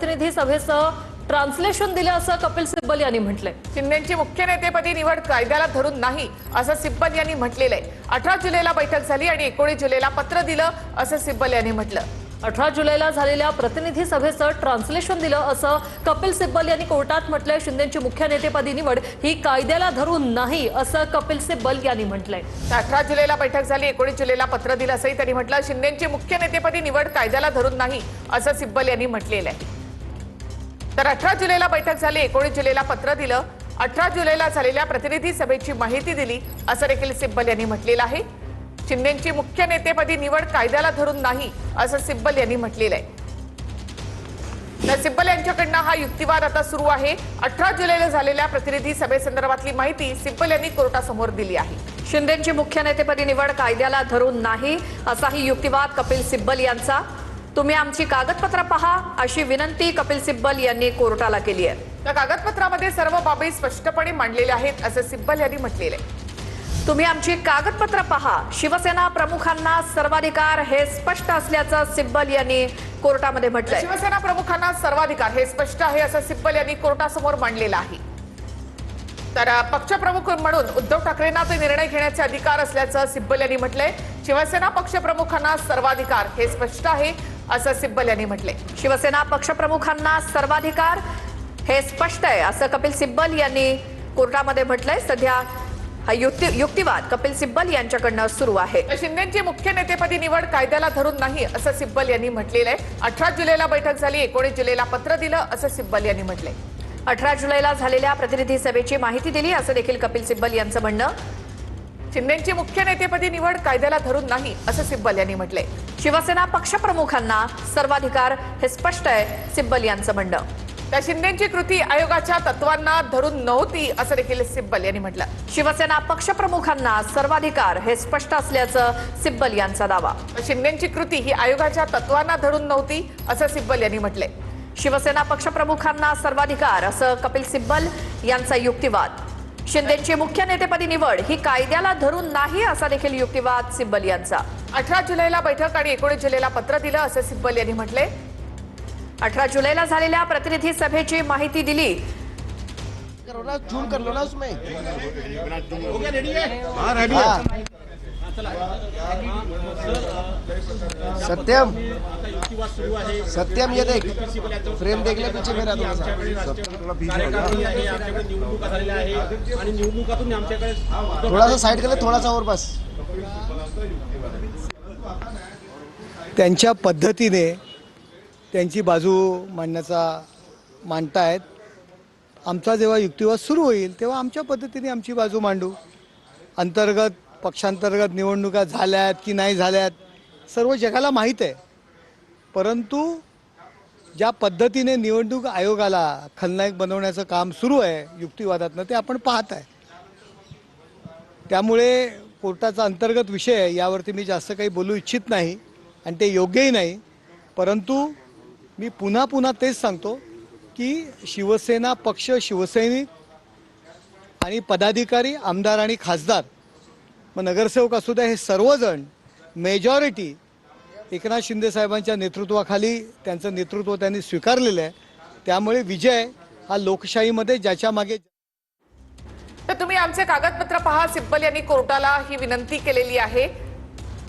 प्रतिनिधी सभेचं ट्रान्सलेशन दिलं असं कपिल सिब्बल यांनी म्हटलंय। शिंदेची मुख्य नेतेपदी निवड कायद्याला धरून नाही असं सिब्बल यांनी म्हटलेलं आहे। 18 जुलैला बैठक झाली आणि 19 जुलैला पत्र दिलं असं सिब्बल यांनी म्हटलं। 18 जुलैला झालेल्या प्रतिनिधी सभेचं ट्रान्सलेशन दिलं असं कपिल सिब्बल यांनी कोर्टात म्हटलंय। शिंदेची मुख्य नेतेपदी निवड ही कायद्याला धरून नाही असं कपिल सिब्बल यांनी म्हटलंय। 18 जुलैला बैठक झाली, 19 जुलैला पत्र दिलं असंही त्यांनी म्हटलं। शिंदेची मुख्य नेतेपदी निवड कायद्याला धरून नाही असं सिब्बल यांनी म्हटलेलं आहे। तर 18 जुलैला बैठक झाली, 19 जुलैला पत्र दिलं, 18 जुलैला झालेल्या प्रतिनिधी सभेची माहिती दिली असं देखील सिब्बल यांनी म्हटलेलं आहे। शिंदेची मुख्य नेतेपदी निवड कायद्याला धरून नाही असं सिब्बल यांनी म्हटलेलं आहे। तर सिब्बल यांच्याकडनं हा युक्तिवाद आता सुरू आहे। 18 जुलैला झालेल्या प्रतिनिधी सभेसंदर्भातली माहिती सिब्बल यांनी कोर्टासमोर दिली आहे। शिंदेची मुख्य नेतेपदी निवड कायद्याला धरून नाही असाही युक्तिवाद कपिल सिब्बल यांचा। तुम्ही आमची कागदपत्र पहा अशी विनंती कपिल सिब्बल यांनी कोर्टाला केली आहे। त्या कागदपत्रामध्ये सर्व बाबी स्पष्टपणे मांडलेल्या आहेत असं सिब्बल यांनी म्हटलेलं आहे। तुम्ही आमची कागदपत्र पहा, शिवसेना प्रमुखांना सर्वाधिकार हे स्पष्ट असल्याचं सिब्बल यांनी कोर्टामध्ये म्हटलंय। शिवसेना प्रमुखांना सर्वाधिकार हे स्पष्ट आहे असं सिब्बल यांनी कोर्टासमोर मांडलेलं आहे। तर पक्षप्रमुख म्हणून उद्धव ठाकरेंना ते निर्णय घेण्याचे अधिकार असल्याचं सिब्बल यांनी म्हटलंय। शिवसेना पक्षप्रमुखांना सर्वाधिकार हे स्पष्ट आहे असं सिब्बल यांनी म्हटलंय। शिवसेना पक्षप्रमुखांना सर्वाधिकार हे स्पष्ट आहे असं कपिल सिब्बल यांनी कोर्टामध्ये म्हटलंय। सध्या हा युक्तिवाद कपिल सिब्बल यांच्याकडनं सुरू आहे। शिंदेची मुख्य नेतेपदी निवड कायद्याला धरून नाही असं सिब्बल यांनी म्हटलेलं आहे। 18 जुलैला बैठक झाली, 19 जुलैला पत्र दिलं असं सिब्बल यांनी म्हटलंय। 18 जुलैला झालेल्या प्रतिनिधी सभेची माहिती दिली असं देखील कपिल सिब्बल यांचं म्हणणं। शिंदेची मुख्य नेतेपदी निवड कायद्याला धरून नाही असं सिब्बल यांनी म्हटलंय। शिवसेना पक्षप्रमुखांना सर्वाधिकार हे स्पष्ट आहे सिब्बल यांचं म्हणणं। त्या शिंदेची कृती आयोगाच्या तत्वांना धरून नव्हती असं देखील सिब्बल यांनी म्हटलं। शिवसेना पक्षप्रमुखांना सर्वाधिकार हे स्पष्ट असल्याचं सिब्बल यांचा दावा। शिंदेची कृती ही आयोगाच्या तत्वांना धरून नव्हती असं सिब्बल यांनी म्हटलंय। शिवसेना पक्षप्रमुखांना सर्वाधिकार असं कपिल सिब्बल यांचा युक्तिवाद। शिंदेची मुख्य नेतेपदी निवड ही कायद्याला धरून नाही असा देखील युक्तिवाद सिब्बल यांचा। 18 जुलैला बैठक आणि 19 जुलैला पत्र दिलं असं सिब्बल यांनी म्हटलंय। 18 जुलैला झालेल्या प्रतिनिधी सभेची माहिती दिली। जूम कर लो ना उसमें। हो गया, रेडी है? हाँ रेडी है। सत्यम सत्यम ये देख फ्रेम देख ले पीछे मेरा थोड़ा सा साइड कर ले, थोड़ा सा और बस। त्यांच्या पद्धतीने त्यांची बाजू मांडतायत। आमचा जेव्हा युक्तिवाद सुरू होईल तेव्हा आमच्या पद्धतीने आमची बाजू मांडू। पक्षांतर्गत निवडणुका झाल्यात की नाही झाल्यात सर्व जगाला माहीत आहे, परंतु ज्या पद्धतीने निवडणूक आयोगाला खलनायक बनवण्याचं काम सुरू आहे युक्तिवादातनं ते आपण पाहत आहे। त्यामुळे कोर्टाचा अंतर्गत विषय आहे, यावरती मी जास्त काही बोलू इच्छित नाही आणि ते योग्यही नाही। परंतु मी पुन्हा पुन्हा तेच सांगतो की शिवसेना पक्ष, शिवसैनिक आणि पदाधिकारी, आमदार आणि खासदार, मग नगरसेवक असू द्या, हे सर्वजण मेजॉरिटी एकनाथ शिंदे साहेबांच्या नेतृत्वाखाली त्यांचं नेतृत्व त्यांनी स्वीकारलेलं आहे। त्यामुळे विजय हा लोकशाहीमध्ये ज्याच्या मागे। तर तुम्ही आमचे कागदपत्र पहा, सिब्बल यांनी कोर्टाला ही विनंती केलेली आहे।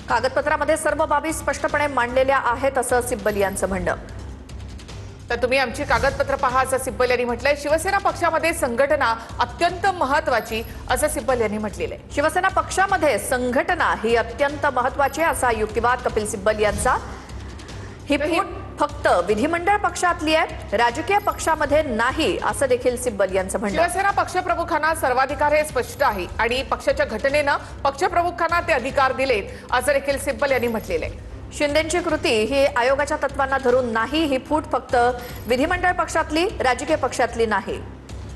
कागदपत्रामध्ये सर्व बाबी स्पष्टपणे मांडलेल्या आहेत असं सिब्बल यांचं म्हणणं। तर तुम्ही आमची कागदपत्र पहा असं सिब्बल यांनी म्हटलंय। शिवसेना पक्षामध्ये संघटना अत्यंत महत्त्वाची असं सिब्बल यांनी म्हटलेलं आहे। शिवसेना पक्षामध्ये संघटना ही अत्यंत महत्त्वाची असा युक्तिवाद कपिल सिब्बल यांचा। ही फूट फक्त विधिमंडळ पक्षातली आहे, राजकीय पक्षामध्ये नाही असं देखील सिब्बल यांचं म्हणणं। शिवसेना पक्षप्रमुखांना सर्वाधिकार हे स्पष्ट आहे आणि पक्षाच्या घटनेनं पक्षप्रमुखांना ते अधिकार दिलेत असं देखील सिब्बल यांनी म्हटलेलं आहे। शिंदेची कृती ही आयोगाच्या तत्वांना धरून नाही, ही फूट फक्त विधिमंडळ पक्षातली, राजकीय पक्षातली नाही।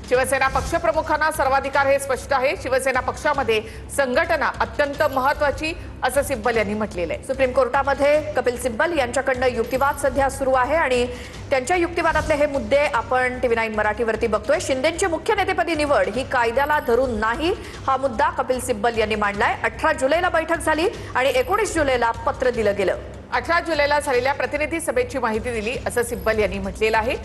शिवसेना पक्षप्रमुखांना सर्वाधिकार हे स्पष्ट आहे। शिवसेना पक्षामध्ये संघटना अत्यंत महत्त्वाची असं सिब्बल यांनी म्हटलेलं आहे। सुप्रीम कोर्टामध्ये कपिल सिब्बल यांच्याकडनं युक्तिवाद सध्या सुरू आहे आणि त्यांच्या युक्तिवादातले हे मुद्दे आपण TV9 मराठीवरती बघतोय। शिंदेची मुख्य नेतेपदी निवड ही कायद्याला धरून नाही हा मुद्दा कपिल सिब्बल यांनी मांडलाय। 18 जुलैला बैठक झाली आणि 19 जुलैला पत्र दिलं गेलं। 18 जुलैला झालेल्या प्रतिनिधी सभेची माहिती दिली असं सिब्बल यांनी म्हटलेलं आहे।